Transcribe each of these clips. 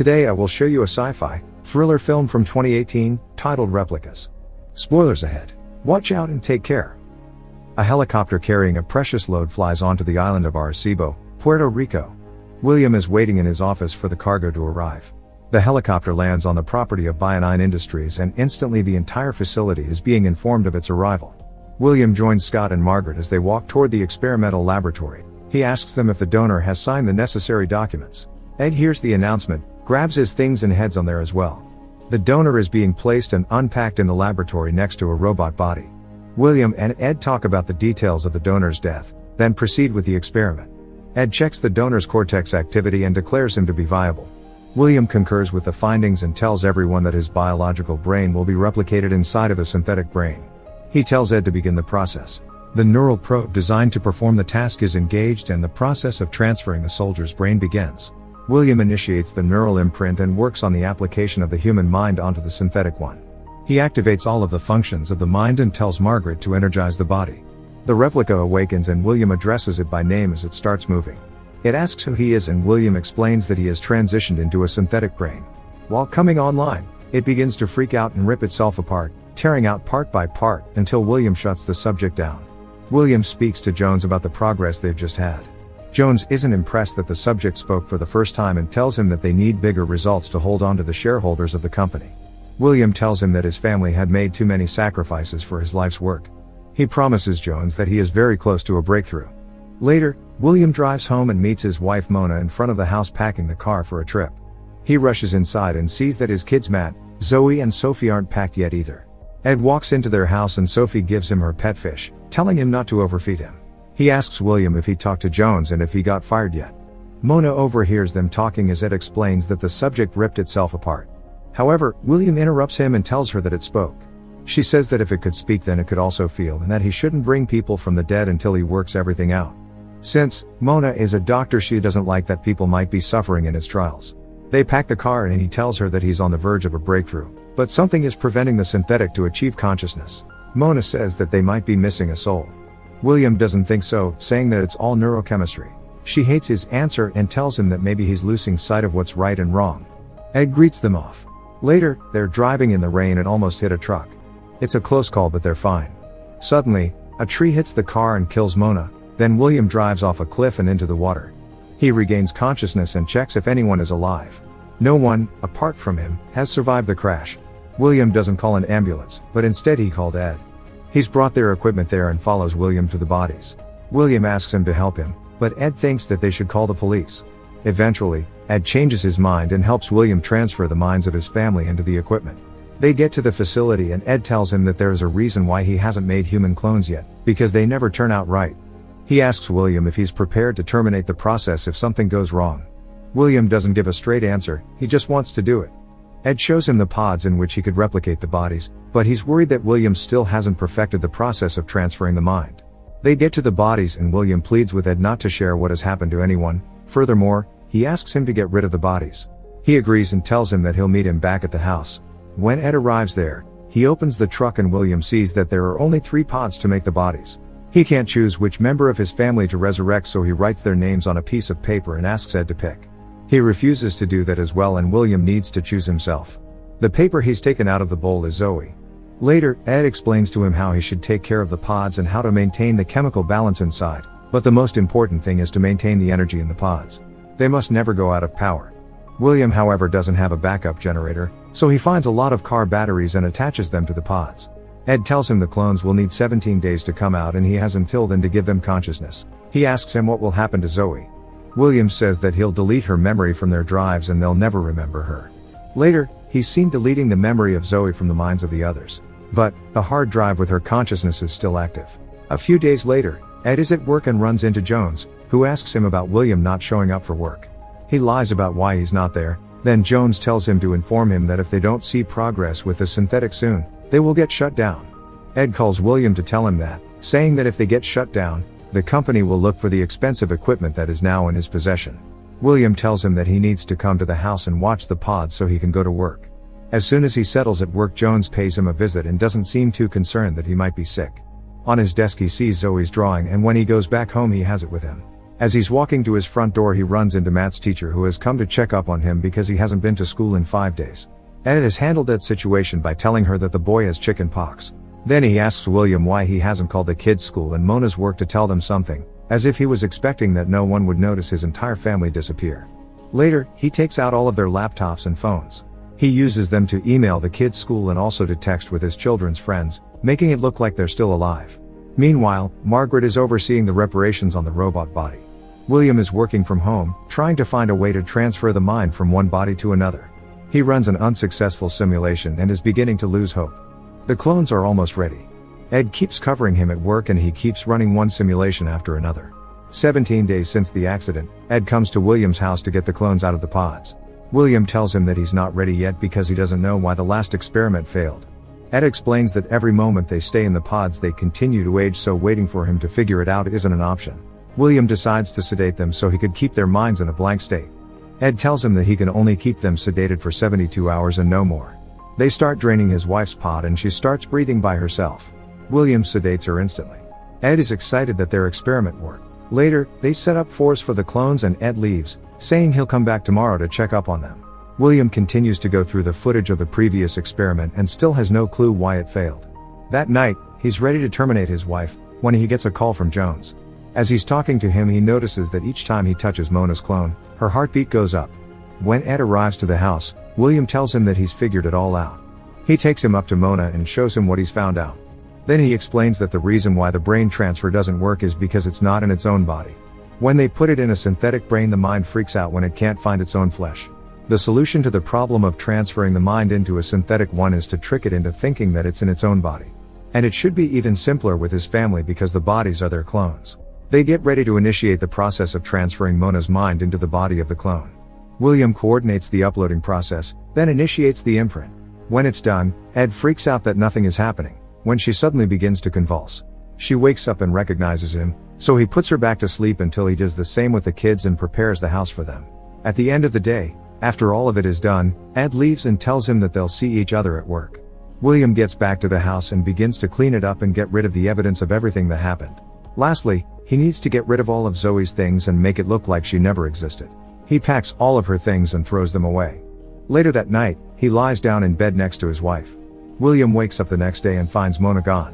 Today I will show you a sci-fi, thriller film from 2018, titled Replicas. Spoilers ahead. Watch out and take care. A helicopter carrying a precious load flies onto the island of Arecibo, Puerto Rico. William is waiting in his office for the cargo to arrive. The helicopter lands on the property of Bionine Industries and instantly the entire facility is being informed of its arrival. William joins Scott and Margaret as they walk toward the experimental laboratory. He asks them if the donor has signed the necessary documents. Ed hears the announcement, grabs his things and heads on there as well. The donor is being placed and unpacked in the laboratory next to a robot body. William and Ed talk about the details of the donor's death, then proceed with the experiment. Ed checks the donor's cortex activity and declares him to be viable. William concurs with the findings and tells everyone that his biological brain will be replicated inside of a synthetic brain. He tells Ed to begin the process. The neural probe designed to perform the task is engaged and the process of transferring the soldier's brain begins. William initiates the neural imprint and works on the application of the human mind onto the synthetic one. He activates all of the functions of the mind and tells Margaret to energize the body. The replica awakens and William addresses it by name as it starts moving. It asks who he is and William explains that he has transitioned into a synthetic brain. While coming online, it begins to freak out and rip itself apart, tearing out part by part until William shuts the subject down. William speaks to Jones about the progress they've just had. Jones isn't impressed that the subject spoke for the first time and tells him that they need bigger results to hold on to the shareholders of the company. William tells him that his family had made too many sacrifices for his life's work. He promises Jones that he is very close to a breakthrough. Later, William drives home and meets his wife Mona in front of the house packing the car for a trip. He rushes inside and sees that his kids Matt, Zoe and Sophie aren't packed yet either. Ed walks into their house and Sophie gives him her pet fish, telling him not to overfeed him. He asks William if he talked to Jones and if he got fired yet. Mona overhears them talking as Ed explains that the subject ripped itself apart. However, William interrupts him and tells her that it spoke. She says that if it could speak then it could also feel and that he shouldn't bring people from the dead until he works everything out. Since Mona is a doctor, she doesn't like that people might be suffering in his trials. They pack the car and he tells her that he's on the verge of a breakthrough, but something is preventing the synthetic to achieve consciousness. Mona says that they might be missing a soul. William doesn't think so, saying that it's all neurochemistry. She hates his answer and tells him that maybe he's losing sight of what's right and wrong. Ed greets them off. Later, they're driving in the rain and almost hit a truck. It's a close call but they're fine. Suddenly, a tree hits the car and kills Mona, then William drives off a cliff and into the water. He regains consciousness and checks if anyone is alive. No one, apart from him, has survived the crash. William doesn't call an ambulance, but instead he called Ed. He's brought their equipment there and follows William to the bodies. William asks him to help him, but Ed thinks that they should call the police. Eventually, Ed changes his mind and helps William transfer the minds of his family into the equipment. They get to the facility and Ed tells him that there is a reason why he hasn't made human clones yet, because they never turn out right. He asks William if he's prepared to terminate the process if something goes wrong. William doesn't give a straight answer, he just wants to do it. Ed shows him the pods in which he could replicate the bodies, but he's worried that William still hasn't perfected the process of transferring the mind. They get to the bodies and William pleads with Ed not to share what has happened to anyone. Furthermore, he asks him to get rid of the bodies. He agrees and tells him that he'll meet him back at the house. When Ed arrives there, he opens the truck and William sees that there are only 3 pods to make the bodies. He can't choose which member of his family to resurrect, so he writes their names on a piece of paper and asks Ed to pick. He refuses to do that as well and William needs to choose himself. The paper he's taken out of the bowl is Zoe. Later, Ed explains to him how he should take care of the pods and how to maintain the chemical balance inside, but the most important thing is to maintain the energy in the pods. They must never go out of power. William, however, doesn't have a backup generator, so he finds a lot of car batteries and attaches them to the pods. Ed tells him the clones will need 17 days to come out and he has until then to give them consciousness. He asks him what will happen to Zoe. William says that he'll delete her memory from their drives and they'll never remember her. Later, he's seen deleting the memory of Zoe from the minds of the others. But, the hard drive with her consciousness is still active. A few days later, Ed is at work and runs into Jones, who asks him about William not showing up for work. He lies about why he's not there, then Jones tells him to inform him that if they don't see progress with the synthetic soon, they will get shut down. Ed calls William to tell him that, saying that if they get shut down, the company will look for the expensive equipment that is now in his possession. William tells him that he needs to come to the house and watch the pods so he can go to work. As soon as he settles at work, Jones pays him a visit and doesn't seem too concerned that he might be sick. On his desk he sees Zoe's drawing and when he goes back home he has it with him. As he's walking to his front door, he runs into Matt's teacher, who has come to check up on him because he hasn't been to school in 5 days. Ed has handled that situation by telling her that the boy has chicken pox. Then he asks William why he hasn't called the kids' school and Mona's work to tell them something, as if he was expecting that no one would notice his entire family disappear. Later, he takes out all of their laptops and phones. He uses them to email the kids' school and also to text with his children's friends, making it look like they're still alive. Meanwhile, Margaret is overseeing the reparations on the robot body. William is working from home, trying to find a way to transfer the mind from one body to another. He runs an unsuccessful simulation and is beginning to lose hope. The clones are almost ready. Ed keeps covering him at work and he keeps running one simulation after another. 17 days since the accident, Ed comes to William's house to get the clones out of the pods. William tells him that he's not ready yet because he doesn't know why the last experiment failed. Ed explains that every moment they stay in the pods they continue to age, so waiting for him to figure it out isn't an option. William decides to sedate them so he could keep their minds in a blank state. Ed tells him that he can only keep them sedated for 72 hours and no more. They start draining his wife's pod and she starts breathing by herself. William sedates her instantly. Ed is excited that their experiment worked. Later, they set up force for the clones and Ed leaves, saying he'll come back tomorrow to check up on them. William continues to go through the footage of the previous experiment and still has no clue why it failed. That night, he's ready to terminate his wife, when he gets a call from Jones. As he's talking to him, he notices that each time he touches Mona's clone, her heartbeat goes up. When Ed arrives to the house, William tells him that he's figured it all out. He takes him up to Mona and shows him what he's found out. Then he explains that the reason why the brain transfer doesn't work is because it's not in its own body. When they put it in a synthetic brain, the mind freaks out when it can't find its own flesh. The solution to the problem of transferring the mind into a synthetic one is to trick it into thinking that it's in its own body. And it should be even simpler with his family because the bodies are their clones. They get ready to initiate the process of transferring Mona's mind into the body of the clone. William coordinates the uploading process, then initiates the imprint. When it's done, Ed freaks out that nothing is happening, when she suddenly begins to convulse. She wakes up and recognizes him, so he puts her back to sleep until he does the same with the kids and prepares the house for them. At the end of the day, after all of it is done, Ed leaves and tells him that they'll see each other at work. William gets back to the house and begins to clean it up and get rid of the evidence of everything that happened. Lastly, he needs to get rid of all of Zoe's things and make it look like she never existed. He packs all of her things and throws them away. Later that night, he lies down in bed next to his wife. William wakes up the next day and finds Mona gone.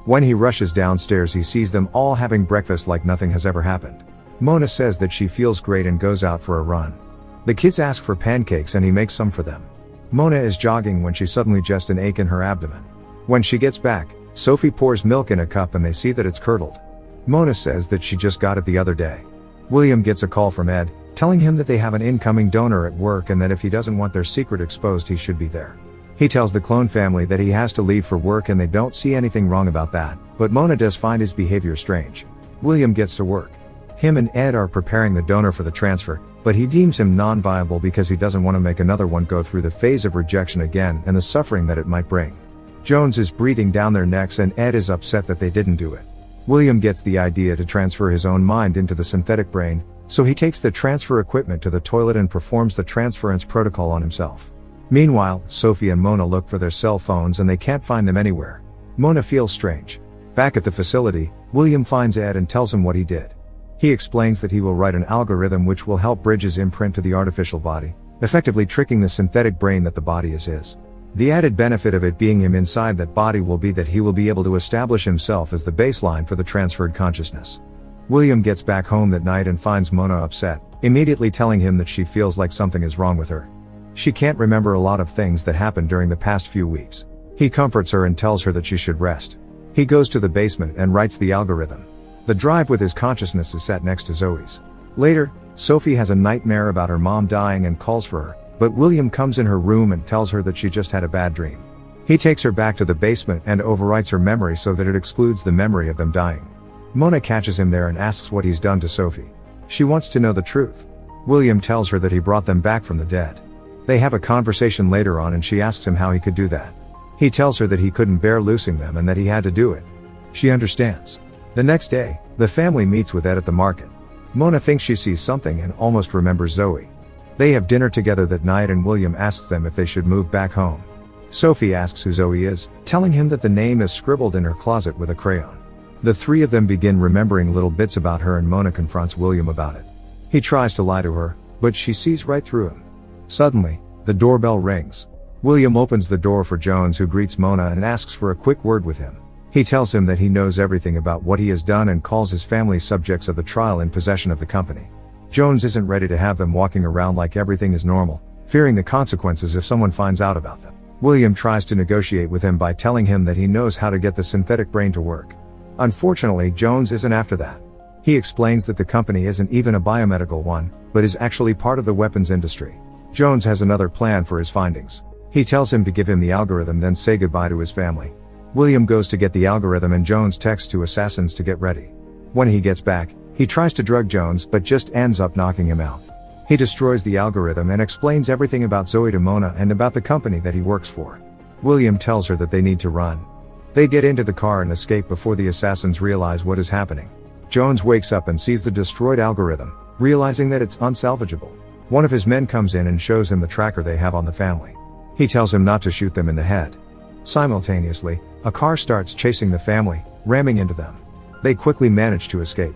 When he rushes downstairs, he sees them all having breakfast like nothing has ever happened. Mona says that she feels great and goes out for a run. The kids ask for pancakes and he makes some for them. Mona is jogging when she suddenly gets an ache in her abdomen. When she gets back, Sophie pours milk in a cup and they see that it's curdled. Mona says that she just got it the other day. William gets a call from Ed, telling him that they have an incoming donor at work and that if he doesn't want their secret exposed, he should be there. He tells the clone family that he has to leave for work and they don't see anything wrong about that, but Mona does find his behavior strange. William gets to work. Him and Ed are preparing the donor for the transfer, but he deems him non-viable because he doesn't want to make another one go through the phase of rejection again and the suffering that it might bring. Jones is breathing down their necks and Ed is upset that they didn't do it. William gets the idea to transfer his own mind into the synthetic brain, so he takes the transfer equipment to the toilet and performs the transference protocol on himself. Meanwhile, Sophie and Mona look for their cell phones and they can't find them anywhere. Mona feels strange. Back at the facility, William finds Ed and tells him what he did. He explains that he will write an algorithm which will help bridge his imprint to the artificial body, effectively tricking the synthetic brain that the body is his. The added benefit of it being him inside that body will be that he will be able to establish himself as the baseline for the transferred consciousness. William gets back home that night and finds Mona upset, immediately telling him that she feels like something is wrong with her. She can't remember a lot of things that happened during the past few weeks. He comforts her and tells her that she should rest. He goes to the basement and writes the algorithm. The drive with his consciousness is sat next to Zoe's. Later, Sophie has a nightmare about her mom dying and calls for her, but William comes in her room and tells her that she just had a bad dream. He takes her back to the basement and overwrites her memory so that it excludes the memory of them dying. Mona catches him there and asks what he's done to Sophie. She wants to know the truth. William tells her that he brought them back from the dead. They have a conversation later on and she asks him how he could do that. He tells her that he couldn't bear losing them and that he had to do it. She understands. The next day, the family meets with Ed at the market. Mona thinks she sees something and almost remembers Zoe. They have dinner together that night and William asks them if they should move back home. Sophie asks who Zoe is, telling him that the name is scribbled in her closet with a crayon. The three of them begin remembering little bits about her, and Mona confronts William about it. He tries to lie to her, but she sees right through him. Suddenly, the doorbell rings. William opens the door for Jones, who greets Mona and asks for a quick word with him. He tells him that he knows everything about what he has done and calls his family subjects of the trial in possession of the company. Jones isn't ready to have them walking around like everything is normal, fearing the consequences if someone finds out about them. William tries to negotiate with him by telling him that he knows how to get the synthetic brain to work. Unfortunately, Jones isn't after that. He explains that the company isn't even a biomedical one, but is actually part of the weapons industry. Jones has another plan for his findings. He tells him to give him the algorithm, then say goodbye to his family. William goes to get the algorithm, and Jones texts two assassins to get ready. When he gets back, he tries to drug Jones but just ends up knocking him out. He destroys the algorithm and explains everything about Zoe to Mona and about the company that he works for. William tells her that they need to run. They get into the car and escape before the assassins realize what is happening. Jones wakes up and sees the destroyed algorithm, realizing that it's unsalvageable. One of his men comes in and shows him the tracker they have on the family. He tells him not to shoot them in the head. Simultaneously, a car starts chasing the family, ramming into them. They quickly manage to escape.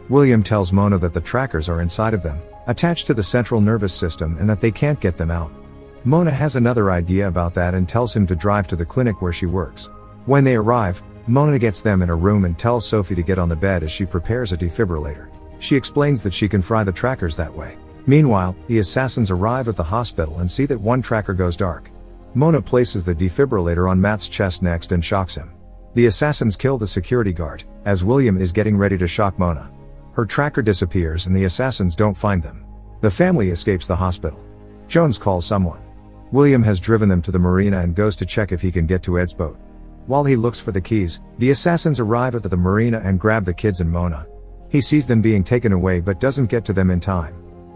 William tells Mona that the trackers are inside of them, attached to the central nervous system, and that they can't get them out. Mona has another idea about that and tells him to drive to the clinic where she works. When they arrive, Mona gets them in a room and tells Sophie to get on the bed as she prepares a defibrillator. She explains that she can fry the trackers that way. Meanwhile, the assassins arrive at the hospital and see that one tracker goes dark. Mona places the defibrillator on Matt's chest next and shocks him. The assassins kill the security guard, as William is getting ready to shock Mona. Her tracker disappears and the assassins don't find them. The family escapes the hospital. Jones calls someone. William has driven them to the marina and goes to check if he can get to Ed's boat. While he looks for the keys, the assassins arrive at the marina and grab the kids and Mona. He sees them being taken away but doesn't get to them in time.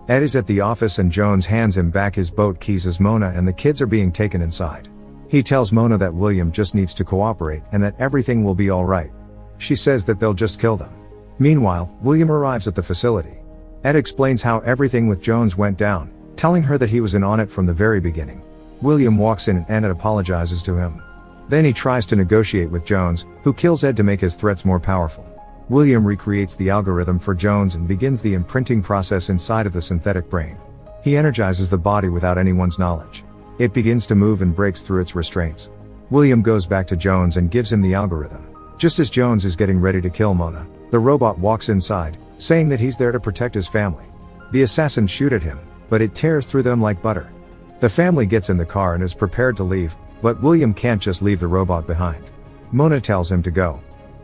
Ed is at the office and Jones hands him back his boat keys as Mona and the kids are being taken inside. He tells Mona that William just needs to cooperate and that everything will be alright. She says that they'll just kill them. Meanwhile, William arrives at the facility. Ed explains how everything with Jones went down, telling her that he was in on it from the very beginning. William walks in and Ed apologizes to him. Then he tries to negotiate with Jones, who kills Ed to make his threats more powerful. William recreates the algorithm for Jones and begins the imprinting process inside of the synthetic brain. He energizes the body without anyone's knowledge. It begins to move and breaks through its restraints. William goes back to Jones and gives him the algorithm. Just as Jones is getting ready to kill Mona, the robot walks inside, saying that he's there to protect his family. The assassins shoot at him, but it tears through them like butter. The family gets in the car and is prepared to leave, but William can't just leave the robot behind. Mona tells him to go.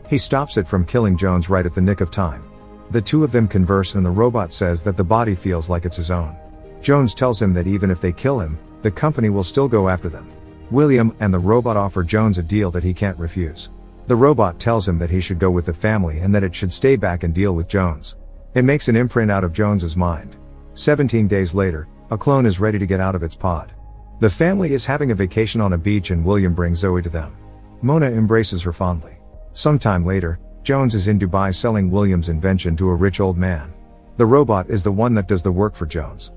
He stops it from killing Jones right at the nick of time. The two of them converse and the robot says that the body feels like it's his own. Jones tells him that even if they kill him, the company will still go after them. William and the robot offer Jones a deal that he can't refuse. The robot tells him that he should go with the family and that it should stay back and deal with Jones. It makes an imprint out of Jones's mind. 17 days later, a clone is ready to get out of its pod. The family is having a vacation on a beach and William brings Zoe to them. Mona embraces her fondly. Sometime later, Jones is in Dubai selling William's invention to a rich old man. The robot is the one that does the work for Jones.